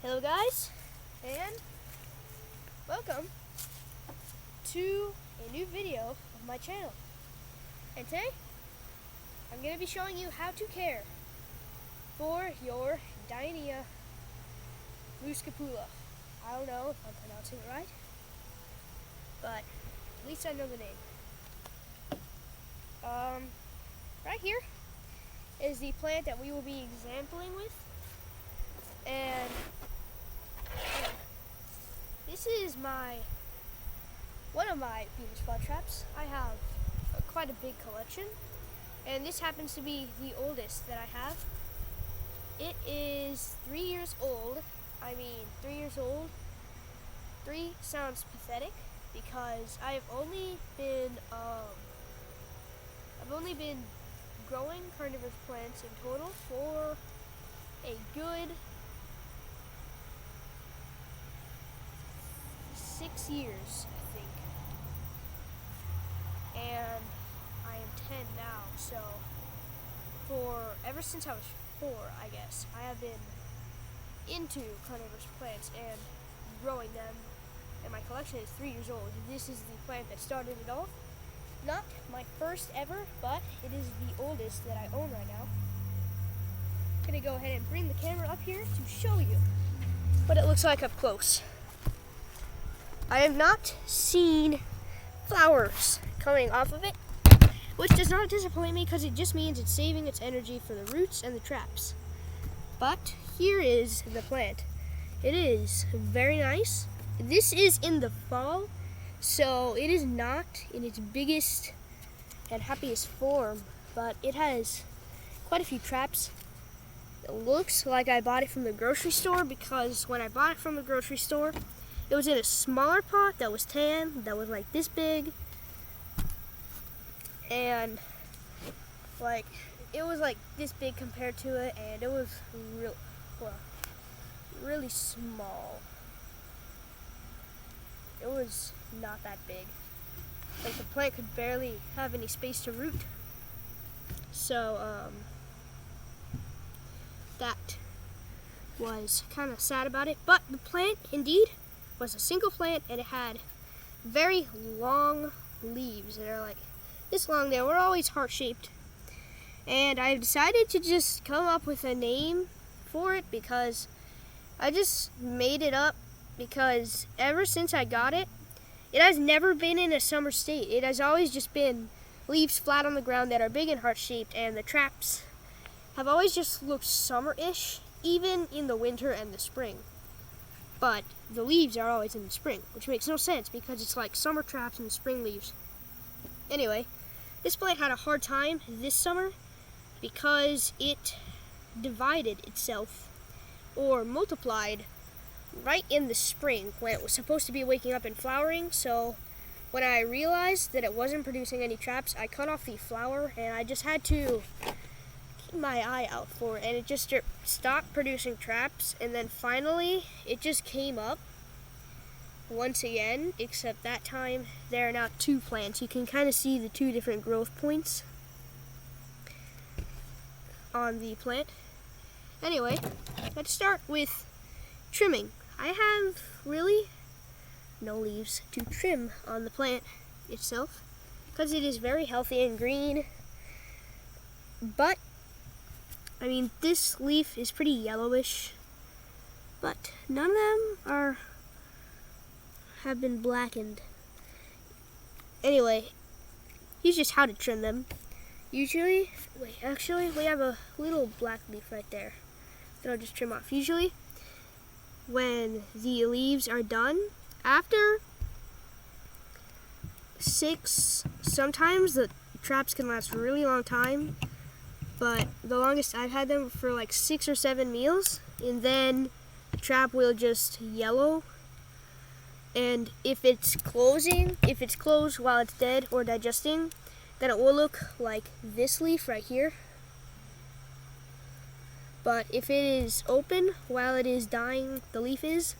Hello guys, and welcome to a new video of my channel. And today, I'm going to be showing you how to care for your Diania muscipula. I don't know if I'm pronouncing it right, but at least I know the name. Right here is the plant that we will be exampling with, and this is one of my Venus flytraps. I have quite a big collection, and this happens to be the oldest that I have. It is 3 years old. I mean, 3 years old. 3 sounds pathetic because I've only been growing carnivorous plants in total for a good 6 years, I think. And I am 10 now, so ever since I was 4, I guess, I have been into carnivorous plants and growing them, and my collection is 3 years old. This is the plant that started it all. Not my first ever, but it is the oldest that I own right now. I'm gonna go ahead and bring the camera up here to show you what it looks like up close. I have not seen flowers coming off of it, which does not disappoint me because it just means it's saving its energy for the roots and the traps. But here is the plant. It is very nice. This is in the fall, so it is not in its biggest and happiest form, but it has quite a few traps. It looks like I bought it from the grocery store because when I bought it from the grocery store, it was in a smaller pot that was tan, that was like this big, and like it was like this big compared to it, and it was really small. It was not that big. Like the plant could barely have any space to root. So that was kind of sad about it. But the plant indeed was a single plant, and it had very long leaves that are like this long. They were always heart-shaped. And I've decided to just come up with a name for it because I just made it up because ever since I got it, it has never been in a summer state. It has always just been leaves flat on the ground that are big and heart-shaped, and the traps have always just looked summer-ish, even in the winter and the spring. But the leaves are always in the spring, which makes no sense because it's like summer traps and spring leaves. Anyway, this plant had a hard time this summer because it divided itself or multiplied right in the spring when it was supposed to be waking up and flowering. So when I realized that it wasn't producing any traps, I cut off the flower, and I just had to keep my eye out for it, and it just stopped producing traps. And then finally it just came up once again, except that time there are now 2 plants. You can kind of see the 2 different growth points on the plant. Anyway, let's start with trimming. I have really no leaves to trim on the plant itself because it is very healthy and green. But I mean, this leaf is pretty yellowish, but none of them have been blackened. Anyway, here's just how to trim them. Usually, actually, we have a little black leaf right there that I'll just trim off. Usually, when the leaves are done, after 6, sometimes the traps can last a really long time, but the longest I've had them for like 6 or 7 meals, and then the trap will just yellow. And if it's closed while it's dead or digesting, then it will look like this leaf right here. But if it is open while it is dying, the leaf is,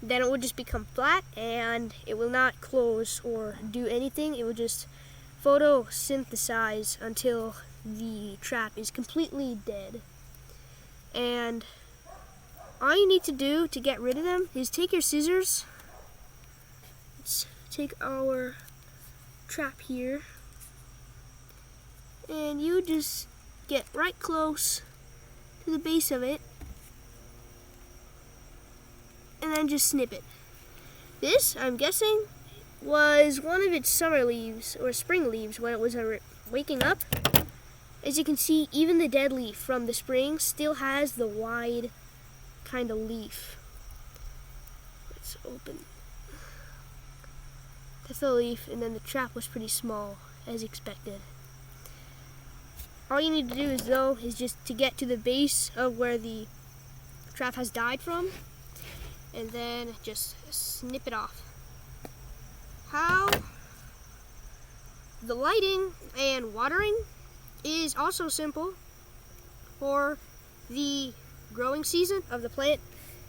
then it will just become flat and it will not close or do anything. It will just photosynthesize until the trap is completely dead. And all you need to do to get rid of them is take your scissors. Let's take our trap here, and you just get right close to the base of it, and then just snip it. This, I'm guessing, was one of its summer leaves or spring leaves when it was waking up. As you can see, even the dead leaf from the spring still has the wide kind of leaf. Let's open. That's the leaf, and then the trap was pretty small, as expected. All you need to do is just to get to the base of where the trap has died from, and then just snip it off. How? The lighting and watering is also simple. For the growing season of the plant,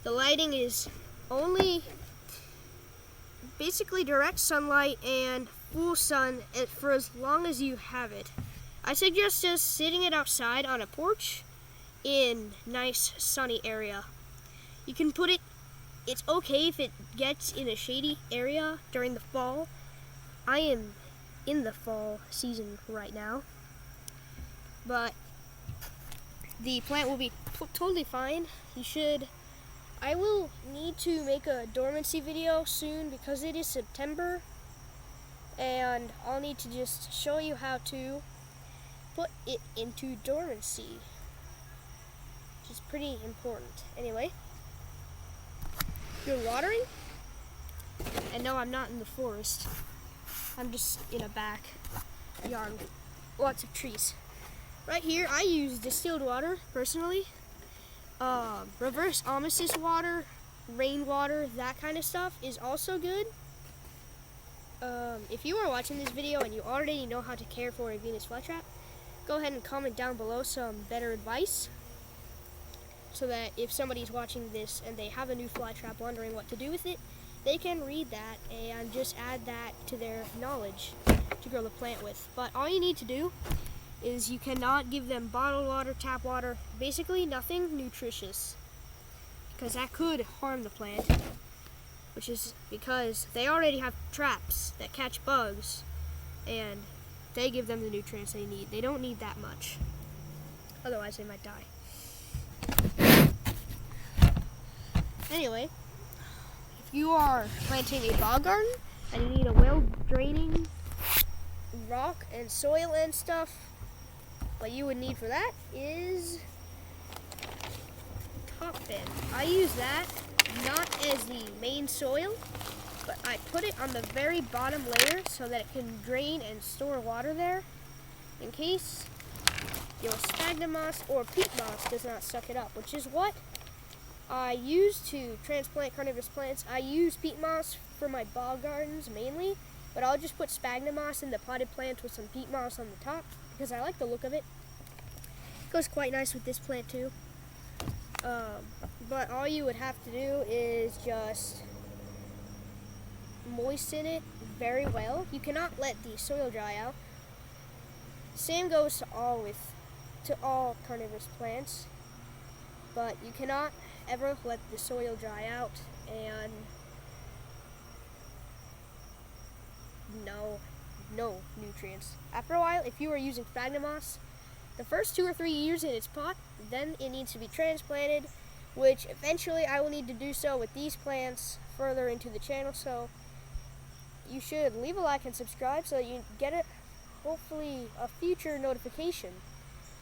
the lighting is only basically direct sunlight and full sun for as long as you have it. I suggest just sitting it outside on a porch in nice sunny area. You can put it, it's okay if it gets in a shady area during the fall. I am in the fall season right now, but the plant will be totally fine. I will need to make a dormancy video soon because it is September, and I'll need to just show you how to put it into dormancy, which is pretty important. Anyway, you're watering, and no, I'm not in the forest. I'm just in a backyard with lots of trees. Right here, I use distilled water personally. Reverse osmosis water, rainwater, that kind of stuff is also good. If you are watching this video and you already know how to care for a Venus flytrap, go ahead and comment down below some better advice, so that if somebody's watching this and they have a new flytrap wondering what to do with it, they can read that and just add that to their knowledge to grow the plant with. But all you need to do is you cannot give them bottled water, tap water, basically nothing nutritious, because that could harm the plant, which is because they already have traps that catch bugs, and they give them the nutrients they need. They don't need that much, otherwise they might die. Anyway, if you are planting a bog garden and you need a well-draining rock and soil and stuff, what you would need for that is top bin. I use that not as the main soil, but I put it on the very bottom layer so that it can drain and store water there in case your sphagnum moss or peat moss does not suck it up, which is what I use to transplant carnivorous plants. I use peat moss for my bog gardens mainly, but I'll just put sphagnum moss in the potted plants with some peat moss on the top because I like the look of it. It goes quite nice with this plant too. But all you would have to do is just moisten it very well. You cannot let the soil dry out. Same goes to all carnivorous plants, but you cannot ever let the soil dry out, and no nutrients. After a while, if you are using sphagnum moss, the first 2 or 3 years in its pot, then it needs to be transplanted, which eventually I will need to do so with these plants further into the channel. So you should leave a like and subscribe so that you get it, hopefully a future notification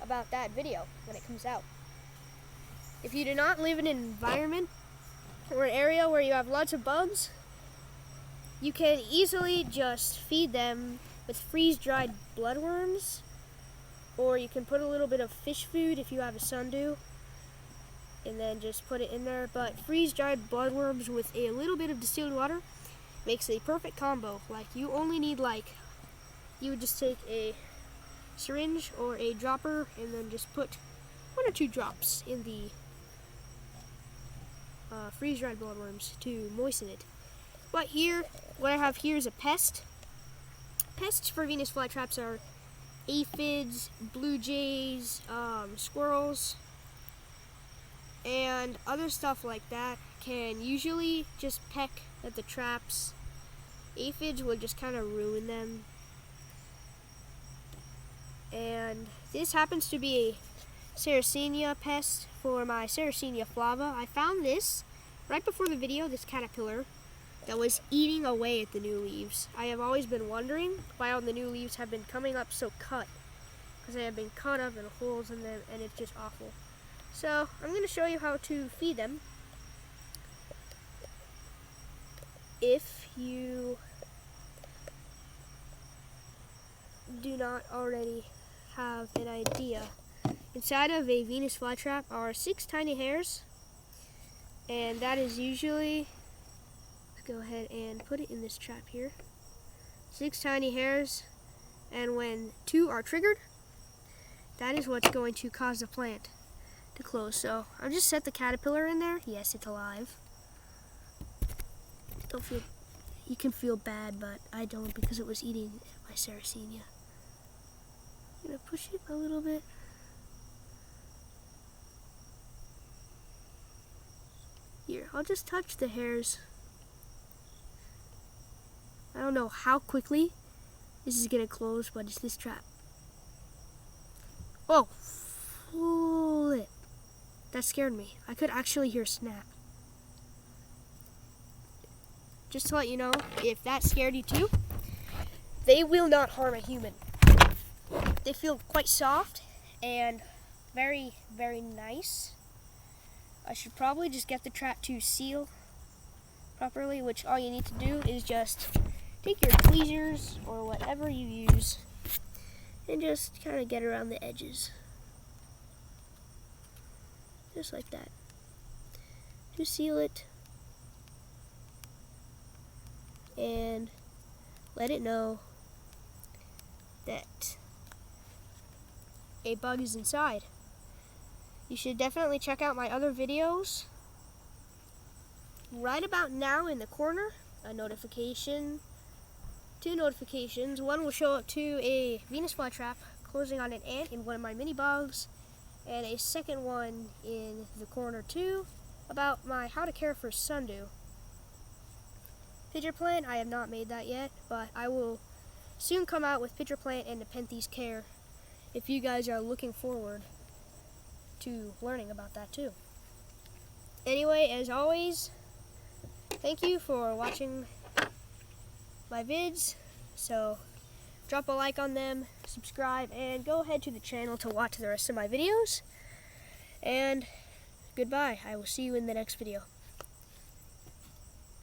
about that video when it comes out. If you do not live in an environment or an area where you have lots of bugs, you can easily just feed them with freeze-dried bloodworms, or you can put a little bit of fish food if you have a sundew, and then just put it in there. But freeze-dried bloodworms with a little bit of distilled water makes a perfect combo. Like, you only need, you would just take a syringe or a dropper and then just put 1 or 2 drops in the freeze-dried bloodworms to moisten it. But here, what I have here is a pest. Pests for Venus flytraps are aphids, blue jays, squirrels, and other stuff like that can usually just peck at the traps. Aphids would just kind of ruin them. And this happens to be a Sarracenia pest for my Sarracenia flava. I found this right before the video, this caterpillar that was eating away at the new leaves. I have always been wondering why all the new leaves have been coming up so cut, because they have been cut up and holes in them, and it's just awful. So I'm going to show you how to feed them. If you do not already have an idea, inside of a Venus flytrap are 6 tiny hairs, and that is usually, let's go ahead and put it in this trap here, 6 tiny hairs, and when 2 are triggered, that is what's going to cause the plant to close. So I'll just set the caterpillar in there. Yes, it's alive. Don't feel, you can feel bad, but I don't, because it was eating my Sarracenia. I'm gonna push it a little bit. Here, I'll just touch the hairs. I don't know how quickly this is gonna close, but it's this trap. Oh, flip. That scared me. I could actually hear a snap. Just to let you know, if that scared you too, they will not harm a human. They feel quite soft and very, very nice. I should probably just get the trap to seal properly, which all you need to do is just take your tweezers or whatever you use and just kind of get around the edges. Just like that. To seal it and let it know that a bug is inside. You should definitely check out my other videos. Right about now in the corner, a notification, 2 notifications. One will show up to a Venus flytrap closing on an ant in one of my mini bogs, and a second one in the corner too about my how to care for sundew. Pitcher plant, I have not made that yet, but I will soon come out with pitcher plant and Nepenthes care if you guys are looking forward to learning about that too. Anyway, as always, thank you for watching my vids. So drop a like on them, subscribe, and go ahead to the channel to watch the rest of my videos. And goodbye. I will see you in the next video.